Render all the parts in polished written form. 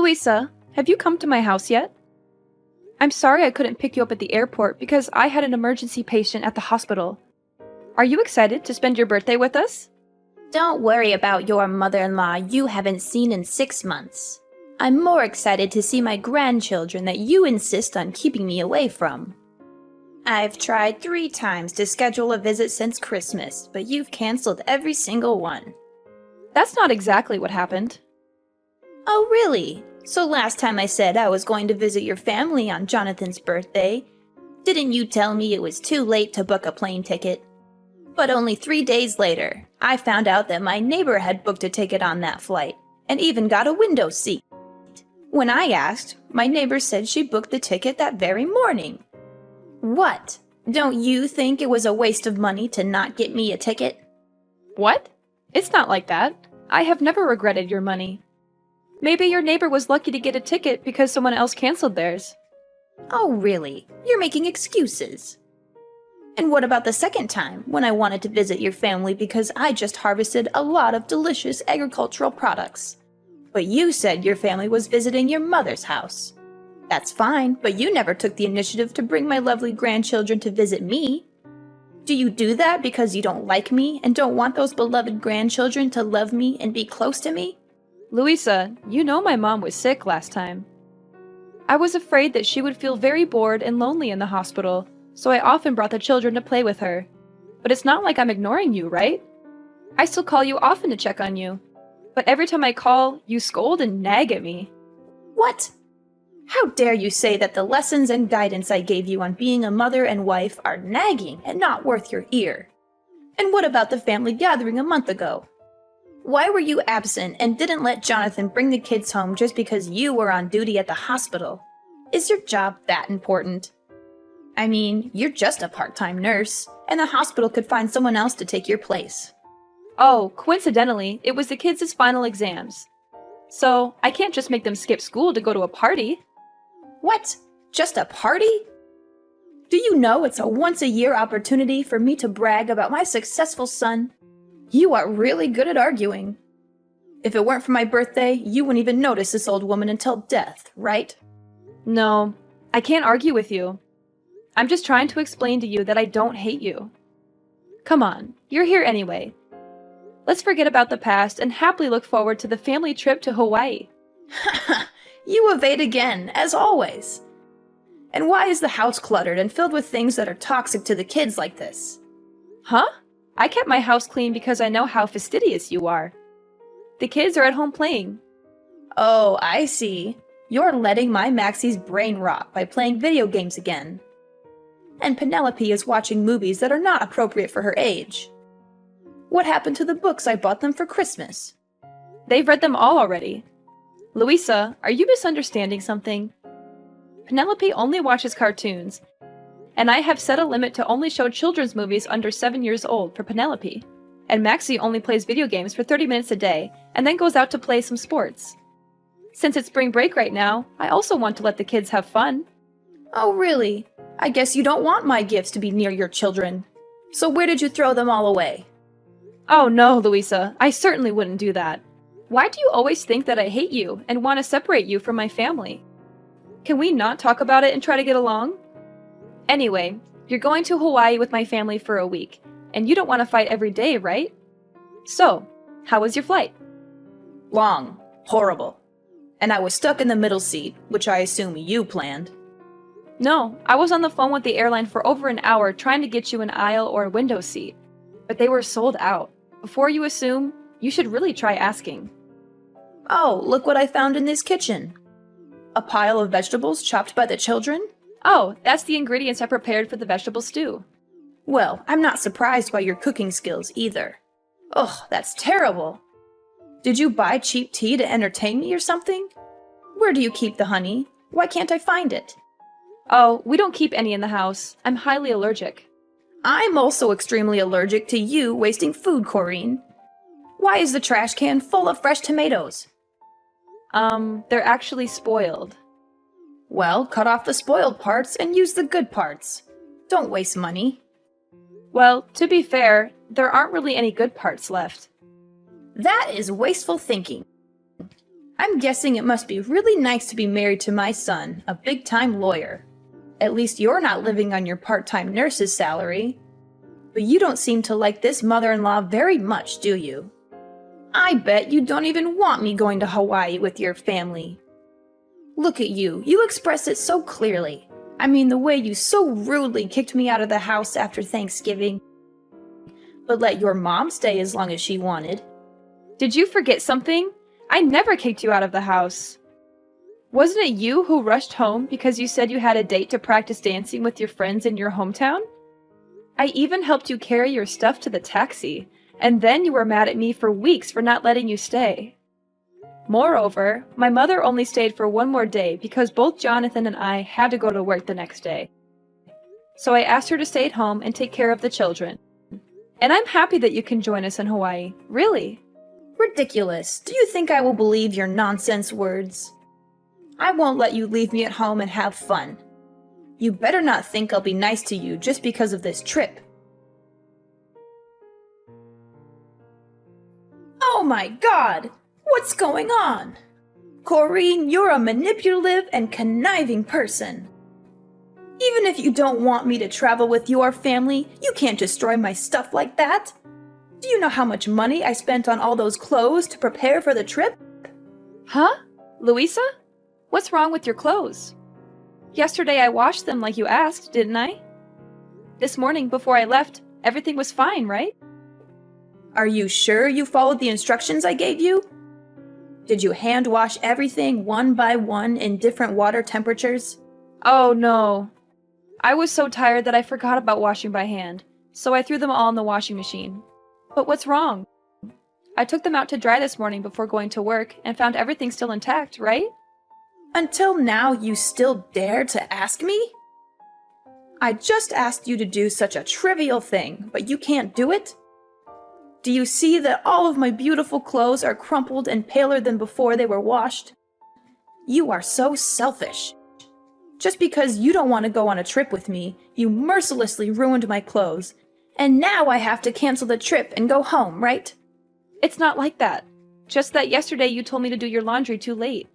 Louisa, have you come to my house yet? I'm sorry I couldn't pick you up at the airport because I had an emergency patient at the hospital. Are you excited to spend your birthday with us? Don't worry about your mother-in-law you haven't seen in 6 months. I'm more excited to see my grandchildren that you insist on keeping me away from. I've tried 3 times to schedule a visit since Christmas, but you've canceled every single one. That's not exactly what happened. Oh, really? So last time I said I was going to visit your family on Jonathan's birthday, didn't you tell me it was too late to book a plane ticket? But only 3 days later, I found out that my neighbor had booked a ticket on that flight, and even got a window seat. When I asked, my neighbor said she booked the ticket that very morning. What? Don't you think it was a waste of money to not get me a ticket? What? It's not like that. I have never regretted your money. Maybe your neighbor was lucky to get a ticket because someone else canceled theirs. Oh, really? You're making excuses. And what about the second time, when I wanted to visit your family because I just harvested a lot of delicious agricultural products? But you said your family was visiting your mother's house. That's fine, but you never took the initiative to bring my lovely grandchildren to visit me. Do you do that because you don't like me and don't want those beloved grandchildren to love me and be close to me? Louisa, you know my mom was sick last time. I was afraid that she would feel very bored and lonely in the hospital, so I often brought the children to play with her. But it's not like I'm ignoring you, right? I still call you often to check on you. But every time I call, you scold and nag at me. What? How dare you say that the lessons and guidance I gave you on being a mother and wife are nagging and not worth your ear? And what about the family gathering a month ago? Why were you absent and didn't let Jonathan bring the kids home just because you were on duty at the hospital? Is your job that important? I mean, you're just a part-time nurse, and the hospital could find someone else to take your place. Oh, coincidentally, it was the kids' final exams. So, I can't just make them skip school to go to a party. What? Just a party? Do you know it's a once-a-year opportunity for me to brag about my successful son? You are really good at arguing. If it weren't for my birthday, you wouldn't even notice this old woman until death, right? No, I can't argue with you. I'm just trying to explain to you that I don't hate you. Come on, you're here anyway. Let's forget about the past and happily look forward to the family trip to Hawaii. You evade again, as always. And why is the house cluttered and filled with things that are toxic to the kids like this? Huh? I kept my house clean because I know how fastidious you are. The kids are at home playing. Oh, I see. You're letting my Maxie's brain rot by playing video games again. And Penelope is watching movies that are not appropriate for her age. What happened to the books I bought them for Christmas? They've read them all already. Louisa, are you misunderstanding something? Penelope only watches cartoons, and I have set a limit to only show children's movies under 7 years old for Penelope. And Maxie only plays video games for 30 minutes a day, and then goes out to play some sports. Since it's spring break right now, I also want to let the kids have fun. Oh, really? I guess you don't want my gifts to be near your children. So where did you throw them all away? Oh no, Louisa, I certainly wouldn't do that. Why do you always think that I hate you and want to separate you from my family? Can we not talk about it and try to get along? Anyway, you're going to Hawaii with my family for a week, and you don't want to fight every day, right? So, how was your flight? Long. Horrible. And I was stuck in the middle seat, which I assume you planned. No, I was on the phone with the airline for over an hour trying to get you an aisle or a window seat. But they were sold out. Before you assume, you should really try asking. Oh, look what I found in this kitchen. A pile of vegetables chopped by the children? Oh, that's the ingredients I prepared for the vegetable stew. Well, I'm not surprised by your cooking skills either. Ugh, that's terrible. Did you buy cheap tea to entertain me or something? Where do you keep the honey? Why can't I find it? Oh, we don't keep any in the house. I'm highly allergic. I'm also extremely allergic to you wasting food, Corinne. Why is the trash can full of fresh tomatoes? They're actually spoiled. Well, cut off the spoiled parts and use the good parts. Don't waste money. Well, to be fair, there aren't really any good parts left. That is wasteful thinking. I'm guessing it must be really nice to be married to my son, a big-time lawyer. At least you're not living on your part-time nurse's salary. But you don't seem to like this mother-in-law very much, do you? I bet you don't even want me going to Hawaii with your family. Look at you, you express it so clearly. I mean, the way you so rudely kicked me out of the house after Thanksgiving, but let your mom stay as long as she wanted. Did you forget something? I never kicked you out of the house. Wasn't it you who rushed home because you said you had a date to practice dancing with your friends in your hometown? I even helped you carry your stuff to the taxi, and then you were mad at me for weeks for not letting you stay. Moreover, my mother only stayed for one more day because both Jonathan and I had to go to work the next day. So I asked her to stay at home and take care of the children. And I'm happy that you can join us in Hawaii, really. Ridiculous. Do you think I will believe your nonsense words? I won't let you leave me at home and have fun. You better not think I'll be nice to you just because of this trip. Oh my God! What's going on? Corrine, you're a manipulative and conniving person. Even if you don't want me to travel with your family, you can't destroy my stuff like that. Do you know how much money I spent on all those clothes to prepare for the trip? Huh? Louisa? What's wrong with your clothes? Yesterday I washed them like you asked, didn't I? This morning before I left, everything was fine, right? Are you sure you followed the instructions I gave you? Did you hand wash everything one by one in different water temperatures? Oh no. I was so tired that I forgot about washing by hand, so I threw them all in the washing machine. But what's wrong? I took them out to dry this morning before going to work and found everything still intact, right? Until now, you still dare to ask me? I just asked you to do such a trivial thing, but you can't do it? Do you see that all of my beautiful clothes are crumpled and paler than before they were washed? You are so selfish. Just because you don't want to go on a trip with me, you mercilessly ruined my clothes, and now I have to cancel the trip and go home, right? It's not like that. Just that yesterday you told me to do your laundry too late.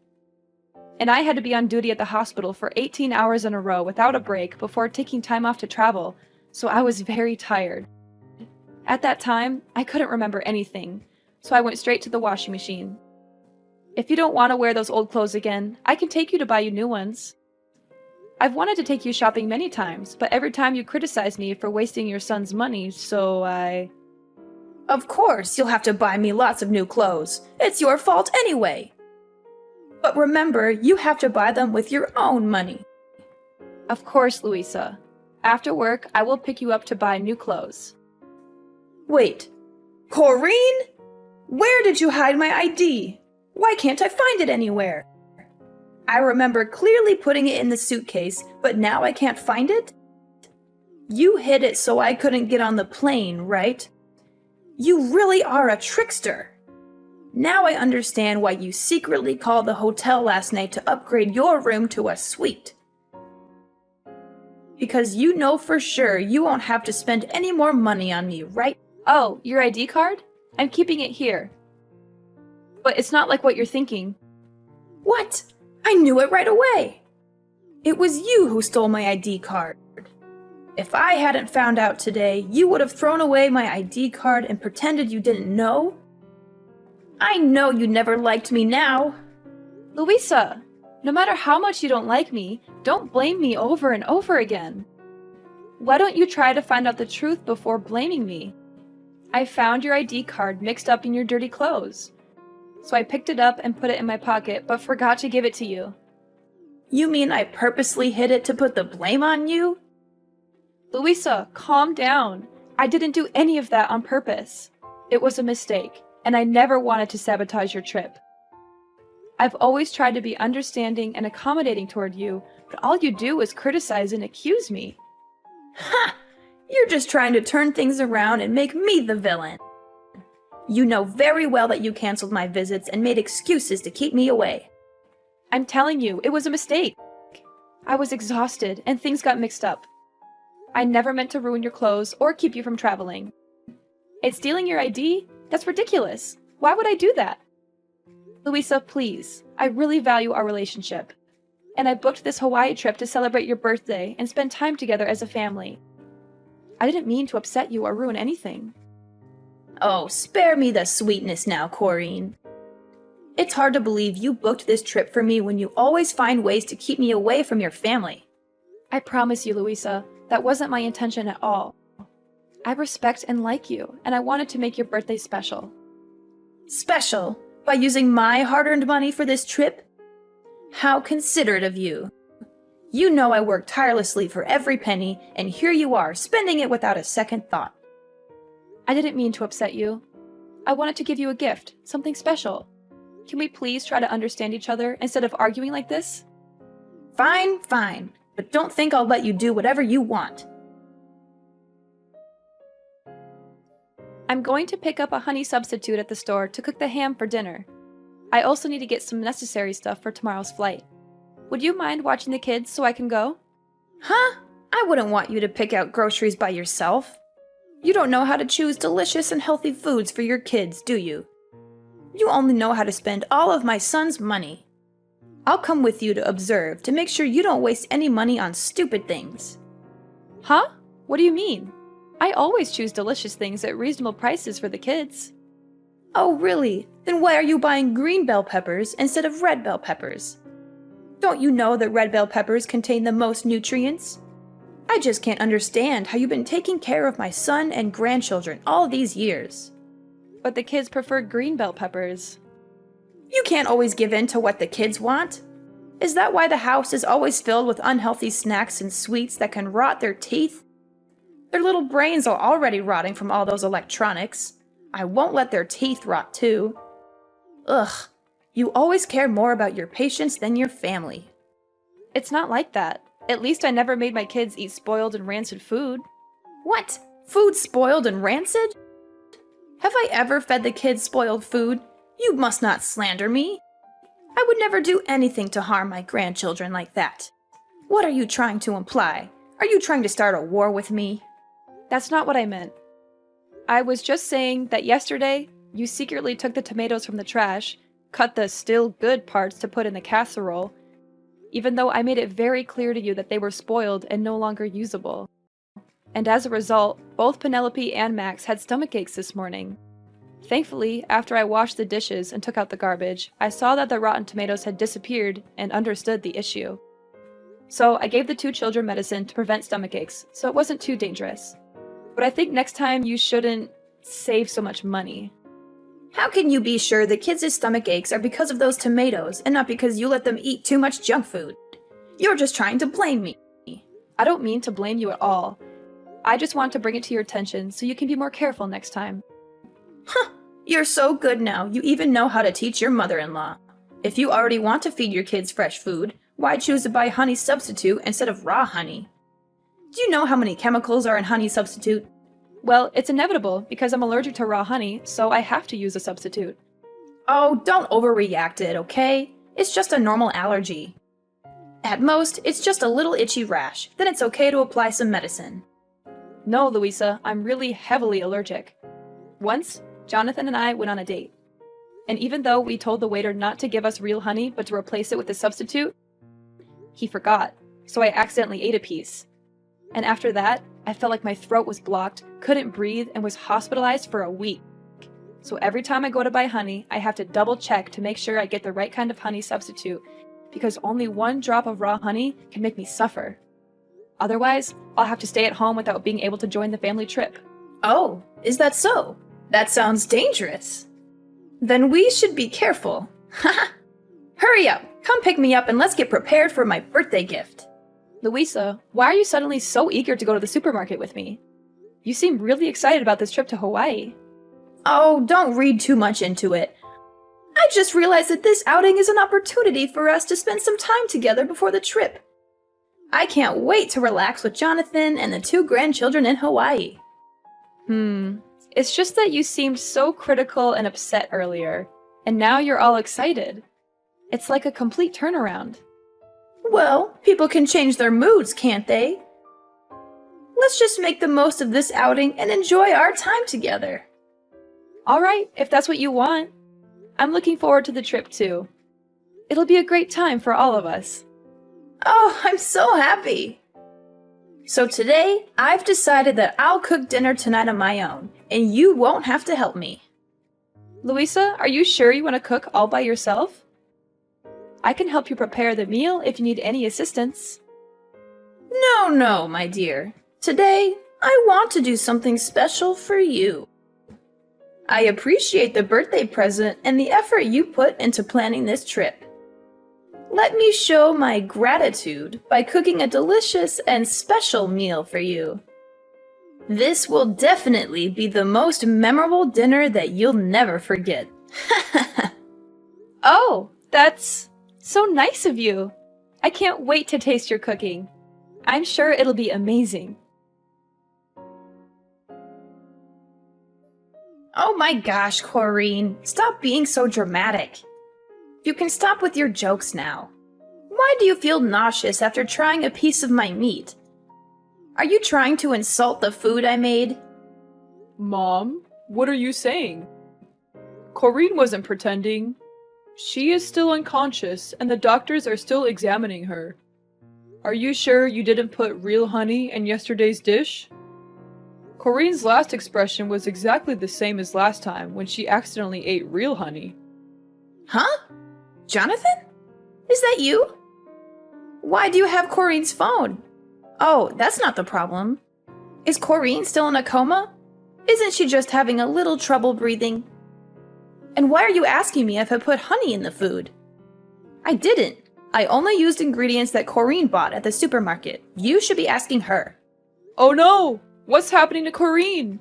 And I had to be on duty at the hospital for 18 hours in a row without a break before taking time off to travel, so I was very tired. At that time, I couldn't remember anything, so I went straight to the washing machine. If you don't want to wear those old clothes again, I can take you to buy you new ones. I've wanted to take you shopping many times, but every time you criticize me for wasting your son's money, so I... Of course, you'll have to buy me lots of new clothes. It's your fault anyway. But remember, you have to buy them with your own money. Of course, Louisa. After work, I will pick you up to buy new clothes. Wait, Corrine? Where did you hide my ID? Why can't I find it anywhere? I remember clearly putting it in the suitcase, but now I can't find it? You hid it so I couldn't get on the plane, right? You really are a trickster. Now I understand why you secretly called the hotel last night to upgrade your room to a suite. Because you know for sure you won't have to spend any more money on me, right? Oh, your ID card? I'm keeping it here. But it's not like what you're thinking. What? I knew it right away. It was you who stole my ID card. If I hadn't found out today, you would have thrown away my ID card and pretended you didn't know. I know you never liked me now. Louisa, no matter how much you don't like me, don't blame me over and over again. Why don't you try to find out the truth before blaming me? I found your ID card mixed up in your dirty clothes. So I picked it up and put it in my pocket, but forgot to give it to you. You mean I purposely hid it to put the blame on you? Louisa, calm down. I didn't do any of that on purpose. It was a mistake, and I never wanted to sabotage your trip. I've always tried to be understanding and accommodating toward you, but all you do is criticize and accuse me. Ha! You're just trying to turn things around and make me the villain. You know very well that you canceled my visits and made excuses to keep me away. I'm telling you, it was a mistake. I was exhausted and things got mixed up. I never meant to ruin your clothes or keep you from traveling. And stealing your ID? That's ridiculous. Why would I do that? Louisa, please. I really value our relationship. And I booked this Hawaii trip to celebrate your birthday and spend time together as a family. I didn't mean to upset you or ruin anything. Oh, spare me the sweetness now, Corrine. It's hard to believe you booked this trip for me when you always find ways to keep me away from your family. I promise you, Louisa, that wasn't my intention at all. I respect and like you, and I wanted to make your birthday special. Special? By using my hard-earned money for this trip? How considerate of you. You know I worked tirelessly for every penny, and here you are, spending it without a second thought. I didn't mean to upset you. I wanted to give you a gift, something special. Can we please try to understand each other instead of arguing like this? Fine, fine, but don't think I'll let you do whatever you want. I'm going to pick up a honey substitute at the store to cook the ham for dinner. I also need to get some necessary stuff for tomorrow's flight. Would you mind watching the kids so I can go? Huh? I wouldn't want you to pick out groceries by yourself. You don't know how to choose delicious and healthy foods for your kids, do you? You only know how to spend all of my son's money. I'll come with you to observe to make sure you don't waste any money on stupid things. Huh? What do you mean? I always choose delicious things at reasonable prices for the kids. Oh, really? Then why are you buying green bell peppers instead of red bell peppers? Don't you know that red bell peppers contain the most nutrients? I just can't understand how you've been taking care of my son and grandchildren all these years. But the kids prefer green bell peppers. You can't always give in to what the kids want. Is that why the house is always filled with unhealthy snacks and sweets that can rot their teeth? Their little brains are already rotting from all those electronics. I won't let their teeth rot too. Ugh, you always care more about your patients than your family. It's not like that. At least I never made my kids eat spoiled and rancid food. What? Food spoiled and rancid? Have I ever fed the kids spoiled food? You must not slander me. I would never do anything to harm my grandchildren like that. What are you trying to imply? Are you trying to start a war with me? That's not what I meant. I was just saying that yesterday, you secretly took the tomatoes from the trash, cut the still good parts to put in the casserole, even though I made it very clear to you that they were spoiled and no longer usable. And as a result, both Penelope and Max had stomach aches this morning. Thankfully, after I washed the dishes and took out the garbage, I saw that the rotten tomatoes had disappeared and understood the issue. So I gave the two children medicine to prevent stomach aches, so it wasn't too dangerous. But I think next time you shouldn't save so much money. How can you be sure the kids' stomach aches are because of those tomatoes and not because you let them eat too much junk food? You're just trying to blame me. I don't mean to blame you at all. I just want to bring it to your attention so you can be more careful next time. Huh, you're so good now, you even know how to teach your mother-in-law. If you already want to feed your kids fresh food, why choose to buy honey substitute instead of raw honey? Do you know how many chemicals are in honey substitute? Well, it's inevitable because I'm allergic to raw honey, so I have to use a substitute. Oh, don't overreact it, okay? It's just a normal allergy. At most, it's just a little itchy rash, then it's okay to apply some medicine. No, Louisa, I'm really heavily allergic. Once, Jonathan and I went on a date. And even though we told the waiter not to give us real honey but to replace it with a substitute, he forgot, so I accidentally ate a piece. And after that, I felt like my throat was blocked, couldn't breathe, and was hospitalized for a week. So every time I go to buy honey, I have to double check to make sure I get the right kind of honey substitute, because only one drop of raw honey can make me suffer. Otherwise, I'll have to stay at home without being able to join the family trip. Oh, is that so? That sounds dangerous. Then we should be careful. Haha! Hurry up! Come pick me up and let's get prepared for my birthday gift. Louisa, why are you suddenly so eager to go to the supermarket with me? You seem really excited about this trip to Hawaii. Oh, don't read too much into it. I just realized that this outing is an opportunity for us to spend some time together before the trip. I can't wait to relax with Jonathan and the two grandchildren in Hawaii. It's just that you seemed so critical and upset earlier, and now you're all excited. It's like a complete turnaround. Well, people can change their moods, can't they? Let's just make the most of this outing and enjoy our time together. All right, if that's what you want. I'm looking forward to the trip too. It'll be a great time for all of us. Oh, I'm so happy! So today, I've decided that I'll cook dinner tonight on my own, and you won't have to help me. Louisa, are you sure you want to cook all by yourself? I can help you prepare the meal if you need any assistance. No, my dear. Today, I want to do something special for you. I appreciate the birthday present and the effort you put into planning this trip. Let me show my gratitude by cooking a delicious and special meal for you. This will definitely be the most memorable dinner that you'll never forget. Oh, that's so nice of you. I can't wait to taste your cooking. I'm sure it'll be amazing. Oh my gosh, Corrine, stop being so dramatic. You can stop with your jokes now. Why do you feel nauseous after trying a piece of my meat? Are you trying to insult the food I made? Mom, what are you saying? Corrine wasn't pretending. She is still unconscious, and the doctors are still examining her. Are you sure you didn't put real honey in yesterday's dish? Corrine's last expression was exactly the same as last time when she accidentally ate real honey. Huh? Jonathan? Is that you? Why do you have Corrine's phone? Oh, that's not the problem. Is Corrine still in a coma? Isn't she just having a little trouble breathing? And why are you asking me if I put honey in the food? I didn't. I only used ingredients that Corrine bought at the supermarket. You should be asking her. Oh no! What's happening to Corrine?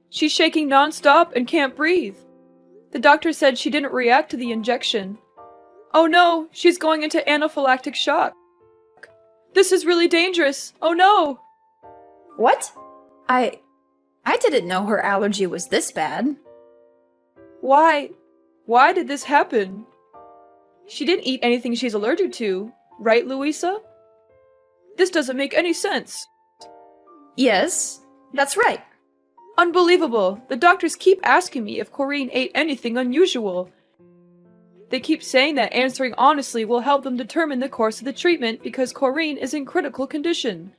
She's shaking non-stop and can't breathe. The doctor said she didn't react to the injection. Oh no, she's going into anaphylactic shock. This is really dangerous. Oh no! What? I didn't know her allergy was this bad. Why? Why did this happen? She didn't eat anything she's allergic to, right, Louisa? This doesn't make any sense. Yes, that's right. Unbelievable. The doctors keep asking me if Corrine ate anything unusual. They keep saying that answering honestly will help them determine the course of the treatment because Corrine is in critical condition.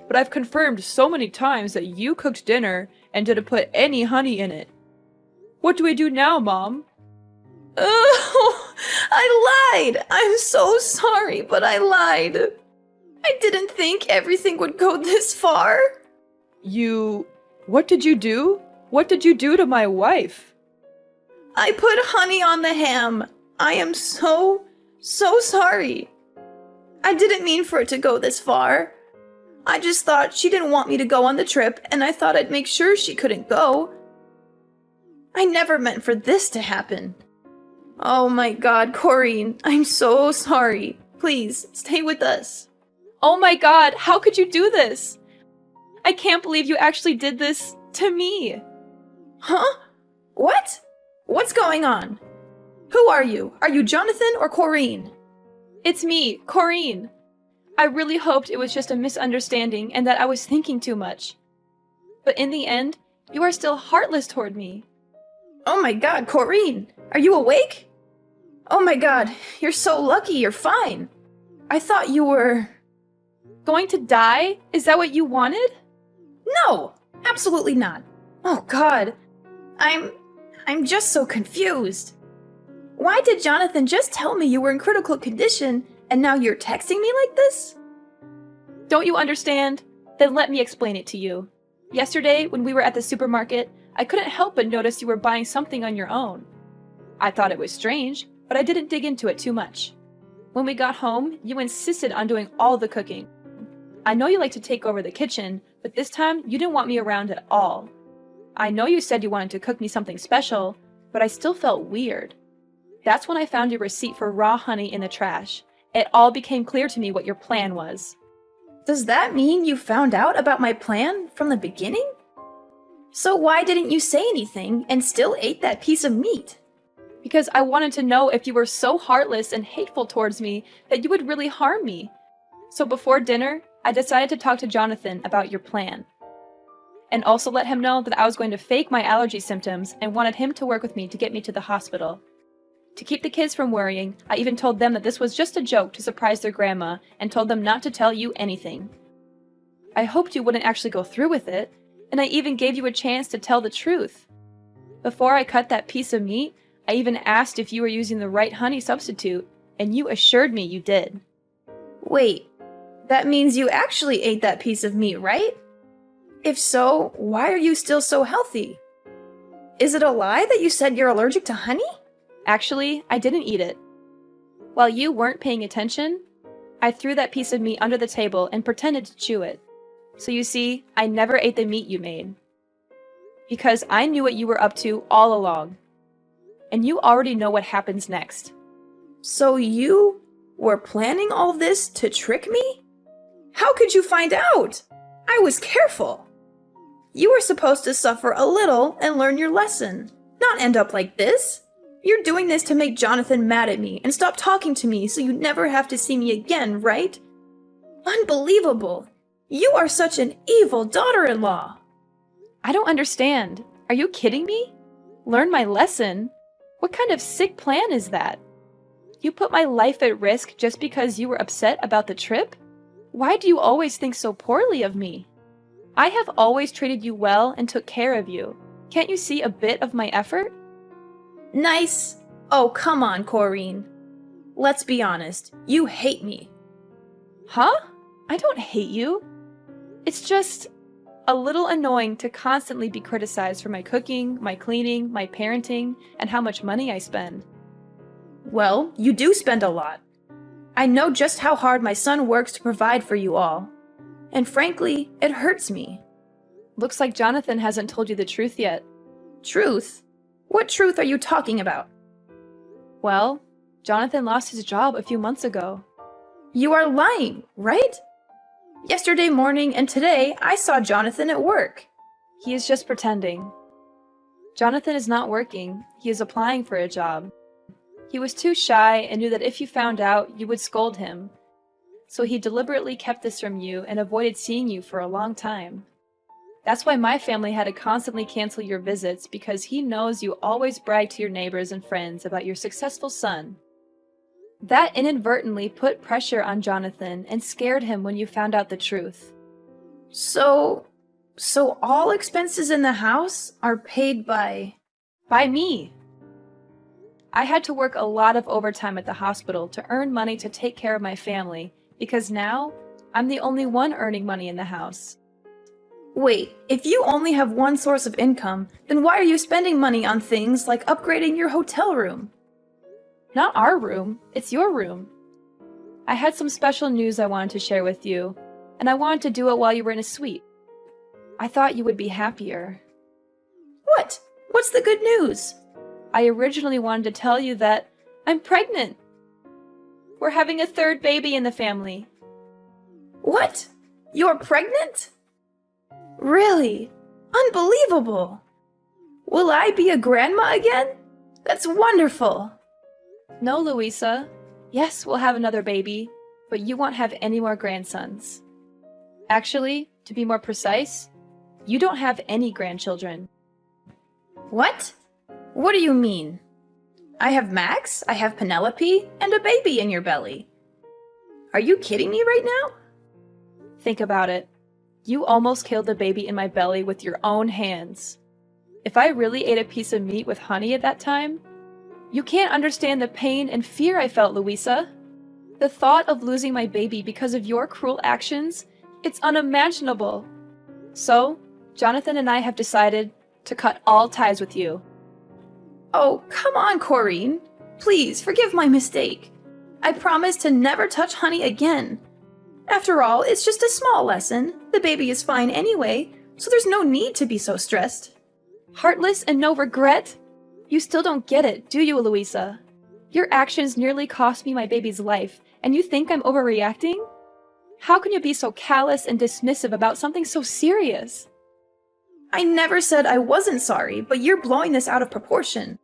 But I've confirmed so many times that you cooked dinner and didn't put any honey in it. What do we do now, Mom? Oh, I lied! I'm so sorry, but I lied. I didn't think everything would go this far. What did you do? What did you do to my wife? I put honey on the ham. I am so sorry. I didn't mean for it to go this far. I just thought she didn't want me to go on the trip, and I thought I'd make sure she couldn't go. I never meant for this to happen. Oh my God, Corrine, I'm so sorry. Please, stay with us. Oh my god, how could you do this? I can't believe you actually did this to me. Huh? What? What's going on? Who are you? Are you Jonathan or Corrine? It's me, Corrine. I really hoped it was just a misunderstanding and that I was thinking too much. But in the end, you are still heartless toward me. Oh my God, Corrine! Are you awake? Oh my God, you're so lucky you're fine. I thought you were... Going to die? Is that what you wanted? No, absolutely not. Oh God, I'm just so confused. Why did Jonathan just tell me you were in critical condition and now you're texting me like this? Don't you understand? Then let me explain it to you. Yesterday, when we were at the supermarket, I couldn't help but notice you were buying something on your own. I thought it was strange, but I didn't dig into it too much. When we got home, you insisted on doing all the cooking. I know you like to take over the kitchen, but this time you didn't want me around at all. I know you said you wanted to cook me something special, but I still felt weird. That's when I found your receipt for raw honey in the trash. It all became clear to me what your plan was. Does that mean you found out about my plan from the beginning? So why didn't you say anything and still ate that piece of meat? Because I wanted to know if you were so heartless and hateful towards me that you would really harm me. So before dinner, I decided to talk to Jonathan about your plan. And also let him know that I was going to fake my allergy symptoms and wanted him to work with me to get me to the hospital. To keep the kids from worrying, I even told them that this was just a joke to surprise their grandma and told them not to tell you anything. I hoped you wouldn't actually go through with it, and I even gave you a chance to tell the truth. Before I cut that piece of meat, I even asked if you were using the right honey substitute, and you assured me you did. Wait, that means you actually ate that piece of meat, right? If so, why are you still so healthy? Is it a lie that you said you're allergic to honey? Actually, I didn't eat it. While you weren't paying attention, I threw that piece of meat under the table and pretended to chew it. So you see, I never ate the meat you made. Because I knew what you were up to all along. And you already know what happens next. So you were planning all this to trick me? How could you find out? I was careful. You were supposed to suffer a little and learn your lesson, not end up like this. You're doing this to make Jonathan mad at me and stop talking to me so you never have to see me again, right? Unbelievable. You are such an evil daughter-in-law. I don't understand. Are you kidding me? Learn my lesson? What kind of sick plan is that? You put my life at risk just because you were upset about the trip? Why do you always think so poorly of me? I have always treated you well and took care of you. Can't you see a bit of my effort? Nice. Oh, come on, Corrine. Let's be honest. You hate me. Huh? I don't hate you. It's just a little annoying to constantly be criticized for my cooking, my cleaning, my parenting, and how much money I spend. Well, you do spend a lot. I know just how hard my son works to provide for you all. And frankly, it hurts me. Looks like Jonathan hasn't told you the truth yet. Truth? What truth are you talking about? Well, Jonathan lost his job a few months ago. You are lying, right? Yesterday morning and today, I saw Jonathan at work. He is just pretending. Jonathan is not working. He is applying for a job. He was too shy and knew that if you found out, you would scold him. So he deliberately kept this from you and avoided seeing you for a long time. That's why my family had to constantly cancel your visits, because he knows you always brag to your neighbors and friends about your successful son. That inadvertently put pressure on Jonathan and scared him when you found out the truth. So all expenses in the house are paid by me. I had to work a lot of overtime at the hospital to earn money to take care of my family, because now I'm the only one earning money in the house. Wait, if you only have one source of income, then why are you spending money on things like upgrading your hotel room? Not our room, it's your room. I had some special news I wanted to share with you, and I wanted to do it while you were in a suite. I thought you would be happier. What? What's the good news? I originally wanted to tell you that I'm pregnant. We're having a third baby in the family. What? You're pregnant? Really? Unbelievable! Will I be a grandma again? That's wonderful! No, Louisa. Yes, we'll have another baby, but you won't have any more grandsons. Actually, to be more precise, you don't have any grandchildren. What? What do you mean? I have Max, I have Penelope, and a baby in your belly. Are you kidding me right now? Think about it. You almost killed the baby in my belly with your own hands. If I really ate a piece of meat with honey at that time, you can't understand the pain and fear I felt, Louisa. The thought of losing my baby because of your cruel actions, it's unimaginable. So, Jonathan and I have decided to cut all ties with you. Oh, come on, Corrine. Please, forgive my mistake. I promise to never touch honey again. After all, it's just a small lesson. The baby is fine anyway, so there's no need to be so stressed. Heartless and no regret? You still don't get it, do you, Louisa? Your actions nearly cost me my baby's life, and you think I'm overreacting? How can you be so callous and dismissive about something so serious? I never said I wasn't sorry, but you're blowing this out of proportion.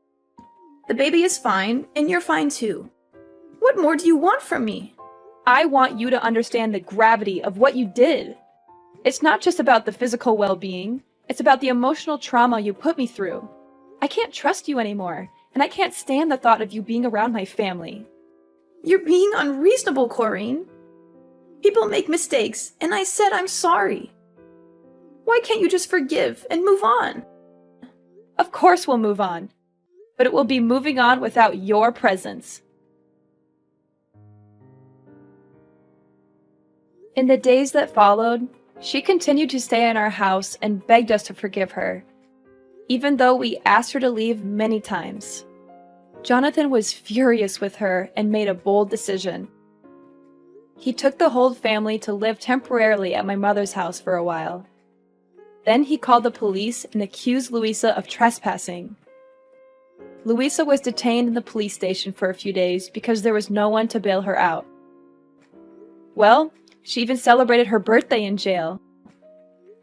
The baby is fine, and you're fine too. What more do you want from me? I want you to understand the gravity of what you did. It's not just about the physical well-being, it's about the emotional trauma you put me through. I can't trust you anymore, and I can't stand the thought of you being around my family. You're being unreasonable, Corrine. People make mistakes, and I said I'm sorry. Why can't you just forgive and move on? Of course we'll move on, but it will be moving on without your presence. In the days that followed, she continued to stay in our house and begged us to forgive her, even though we asked her to leave many times. Jonathan was furious with her and made a bold decision. He took the whole family to live temporarily at my mother's house for a while. Then he called the police and accused Louisa of trespassing. Louisa was detained in the police station for a few days because there was no one to bail her out. Well, she even celebrated her birthday in jail.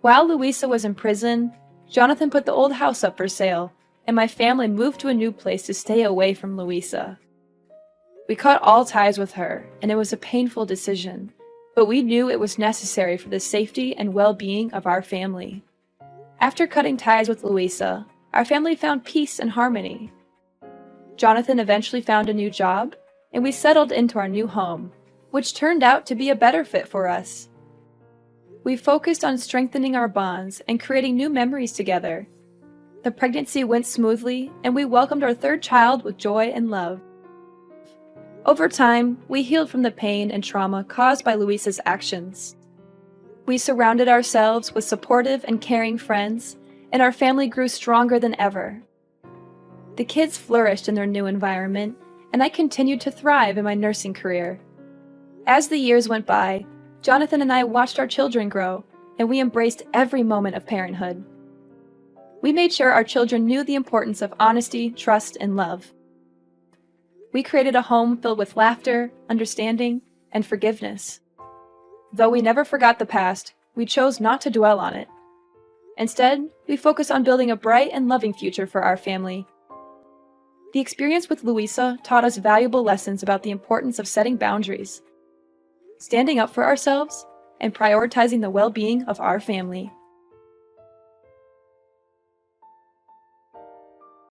While Louisa was in prison, Jonathan put the old house up for sale, and my family moved to a new place to stay away from Louisa. We cut all ties with her, and it was a painful decision, but we knew it was necessary for the safety and well-being of our family. After cutting ties with Louisa, our family found peace and harmony. Jonathan eventually found a new job, and we settled into our new home, which turned out to be a better fit for us. We focused on strengthening our bonds and creating new memories together. The pregnancy went smoothly, and we welcomed our third child with joy and love. Over time, we healed from the pain and trauma caused by Louisa's actions. We surrounded ourselves with supportive and caring friends, and our family grew stronger than ever. The kids flourished in their new environment, and I continued to thrive in my nursing career. As the years went by, Jonathan and I watched our children grow, and we embraced every moment of parenthood. We made sure our children knew the importance of honesty, trust, and love. We created a home filled with laughter, understanding, and forgiveness. Though we never forgot the past, we chose not to dwell on it. Instead, we focused on building a bright and loving future for our family. The experience with Louisa taught us valuable lessons about the importance of setting boundaries, standing up for ourselves, and prioritizing the well-being of our family.